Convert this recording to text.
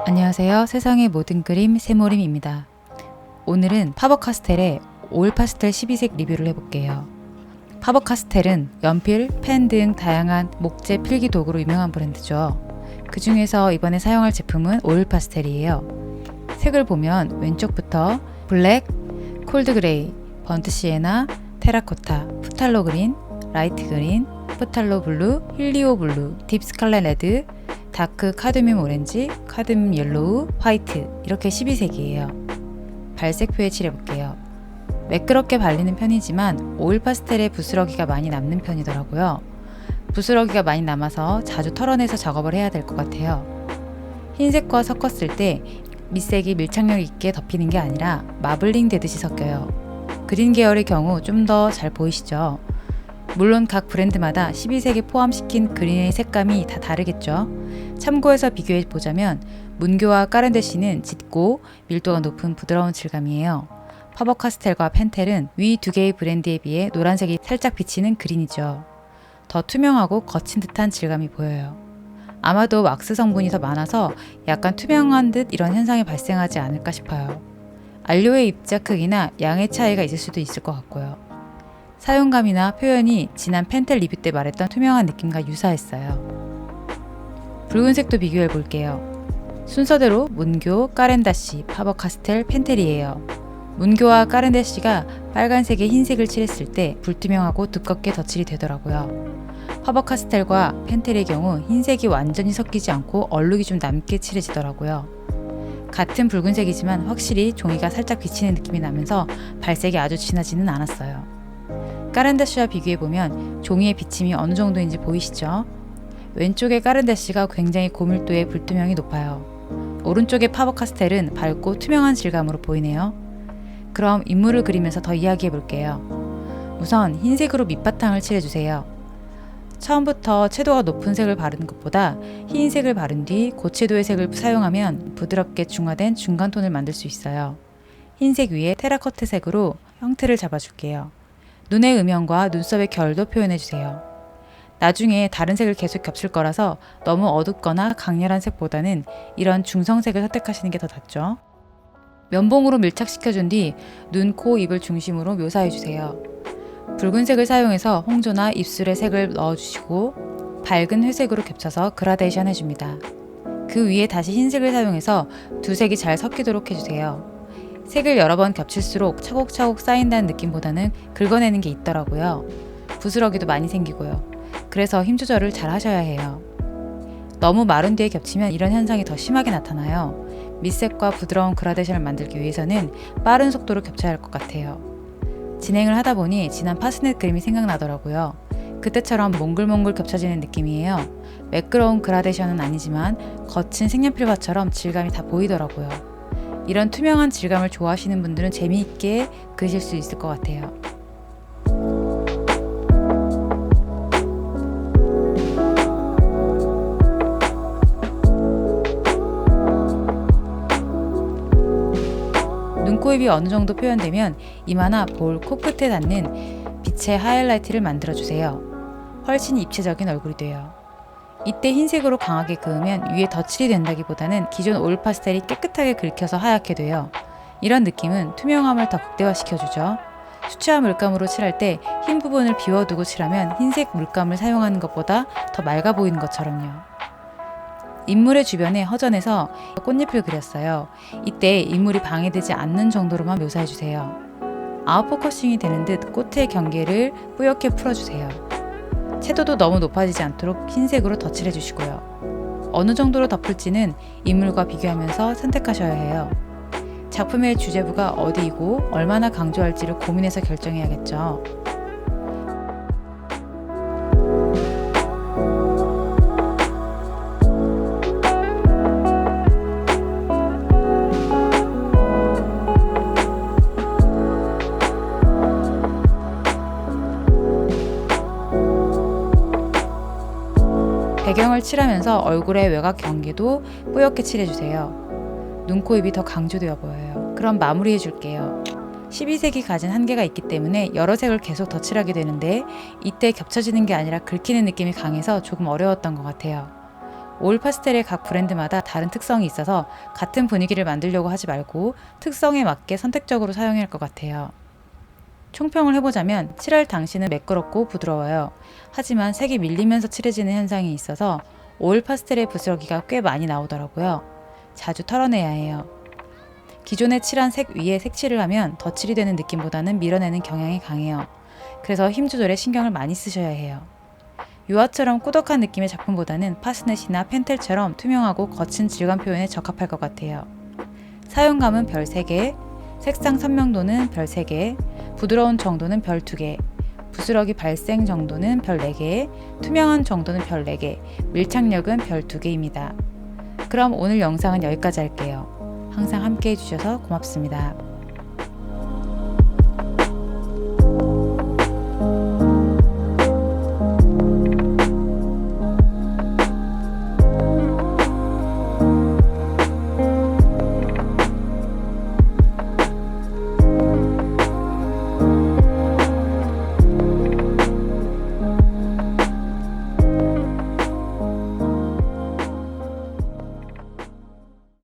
안녕하세요. 세상의 모든 그림 세모림입니다. 오늘은 파버카스텔의 오일 파스텔 12색 리뷰를 해볼게요. 파버카스텔은 연필, 펜 등 다양한 목재 필기 도구로 유명한 브랜드죠. 그 중에서 이번에 사용할 제품은 오일 파스텔이에요. 색을 보면 왼쪽부터 블랙, 콜드 그레이, 번트 시에나, 테라코타, 푸탈로 그린, 라이트 그린, 푸탈로 블루, 힐리오 블루, 딥 스칼렛 레드, 다크 카드뮴 오렌지, 카드뮴 옐로우, 화이트 이렇게 12색이에요. 발색표에 칠해볼게요. 매끄럽게 발리는 편이지만 오일 파스텔에 부스러기가 많이 남는 편이더라고요. 부스러기가 많이 남아서 자주 털어내서 작업을 해야 될 것 같아요. 흰색과 섞었을 때 밑색이 밀착력 있게 덮이는 게 아니라 마블링 되듯이 섞여요. 그린 계열의 경우 좀 더 잘 보이시죠? 물론 각 브랜드마다 12색에 포함시킨 그린의 색감이 다 다르겠죠. 참고해서 비교해 보자면 문교와 까렌데시는 짙고 밀도가 높은 부드러운 질감이에요. 파버카스텔과 펜텔은 위 두 개의 브랜드에 비해 노란색이 살짝 비치는 그린이죠. 더 투명하고 거친 듯한 질감이 보여요. 아마도 왁스 성분이 더 많아서 약간 투명한 듯 이런 현상이 발생하지 않을까 싶어요. 안료의 입자 크기나 양의 차이가 있을 수도 있을 것 같고요. 사용감이나 표현이 지난 펜텔 리뷰 때 말했던 투명한 느낌과 유사했어요. 붉은색도 비교해 볼게요. 순서대로 문교, 까렌다시, 파버카스텔, 펜텔이에요. 문교와 까렌다시가 빨간색에 흰색을 칠했을 때 불투명하고 두껍게 덧칠이 되더라고요. 파버카스텔과 펜텔의 경우 흰색이 완전히 섞이지 않고 얼룩이 좀 남게 칠해지더라고요. 같은 붉은색이지만 확실히 종이가 살짝 비치는 느낌이 나면서 발색이 아주 진하지는 않았어요. 까렌다시와 비교해보면 종이의 비침이 어느 정도인지 보이시죠? 왼쪽의 까렌다시가 굉장히 고밀도의 불투명이 높아요. 오른쪽의 파버카스텔은 밝고 투명한 질감으로 보이네요. 그럼 인물을 그리면서 더 이야기해볼게요. 우선 흰색으로 밑바탕을 칠해주세요. 처음부터 채도가 높은 색을 바르는 것보다 흰색을 바른 뒤 고채도의 색을 사용하면 부드럽게 중화된 중간톤을 만들 수 있어요. 흰색 위에 테라코타 색으로 형태를 잡아줄게요. 눈의 음영과 눈썹의 결도 표현해주세요. 나중에 다른 색을 계속 겹칠 거라서 너무 어둡거나 강렬한 색보다는 이런 중성색을 선택하시는 게 더 낫죠. 면봉으로 밀착시켜준 뒤 눈, 코, 입을 중심으로 묘사해주세요. 붉은색을 사용해서 홍조나 입술에 색을 넣어주시고 밝은 회색으로 겹쳐서 그라데이션 해줍니다. 그 위에 다시 흰색을 사용해서 두 색이 잘 섞이도록 해주세요. 색을 여러 번 겹칠수록 차곡차곡 쌓인다는 느낌보다는 긁어내는 게 있더라고요. 부스러기도 많이 생기고요. 그래서 힘 조절을 잘 하셔야 해요. 너무 마른 뒤에 겹치면 이런 현상이 더 심하게 나타나요. 밑색과 부드러운 그라데이션을 만들기 위해서는 빠른 속도로 겹쳐야 할 것 같아요. 진행을 하다 보니 지난 파스넷 그림이 생각나더라고요. 그때처럼 몽글몽글 겹쳐지는 느낌이에요. 매끄러운 그라데이션은 아니지만 거친 색연필과처럼 질감이 다 보이더라고요. 이런 투명한 질감을 좋아하시는 분들은 재미있게 그리실 수 있을 것 같아요. 눈코입이 어느 정도 표현되면 이마나 볼, 코끝에 닿는 빛의 하이라이트를 만들어주세요. 훨씬 입체적인 얼굴이 돼요. 이때 흰색으로 강하게 그으면 위에 덧칠이 된다기보다는 기존 오일 파스텔이 깨끗하게 긁혀서 하얗게 돼요. 이런 느낌은 투명함을 더 극대화시켜주죠. 수채화 물감으로 칠할 때 흰 부분을 비워두고 칠하면 흰색 물감을 사용하는 것보다 더 맑아 보이는 것처럼요. 인물의 주변에 허전해서 꽃잎을 그렸어요. 이때 인물이 방해되지 않는 정도로만 묘사해주세요. 아웃포커싱이 되는 듯 꽃의 경계를 뿌옇게 풀어주세요. 채도도 너무 높아지지 않도록 흰색으로 덧칠해 주시고요. 어느 정도로 덮을지는 인물과 비교하면서 선택하셔야 해요. 작품의 주제부가 어디이고 얼마나 강조할지를 고민해서 결정해야겠죠. 배경을 투명을 칠하면서 얼굴의 외곽 경계도 뿌옇게 칠해주세요. 눈, 코, 입이 더 강조되어 보여요. 그럼 마무리해줄게요. 12색이 가진 한계가 있기 때문에 여러 색을 계속 덧칠하게 되는데 이때 겹쳐지는 게 아니라 긁히는 느낌이 강해서 조금 어려웠던 것 같아요. 오일 파스텔의 각 브랜드마다 다른 특성이 있어서 같은 분위기를 만들려고 하지 말고 특성에 맞게 선택적으로 사용해야 할 것 같아요. 총평을 해보자면 칠할 당시는 매끄럽고 부드러워요. 하지만 색이 밀리면서 칠해지는 현상이 있어서 오일 파스텔의 부스러기가 꽤 많이 나오더라고요. 자주 털어내야 해요. 기존에 칠한 색 위에 색칠을 하면 덧칠이 되는 느낌보다는 밀어내는 경향이 강해요. 그래서 힘 조절에 신경을 많이 쓰셔야 해요. 유화처럼 꾸덕한 느낌의 작품보다는 파스넷이나 펜텔처럼 투명하고 거친 질감 표현에 적합할 것 같아요. 사용감은 별 3개, 색상 선명도는 별 3개, 부드러운 정도는 별 2개, 부스러기 발생 정도는 별 4개, 투명한 정도는 별 4개, 밀착력은 별 2개입니다. 그럼 오늘 영상은 여기까지 할게요. 항상 함께 해주셔서 고맙습니다.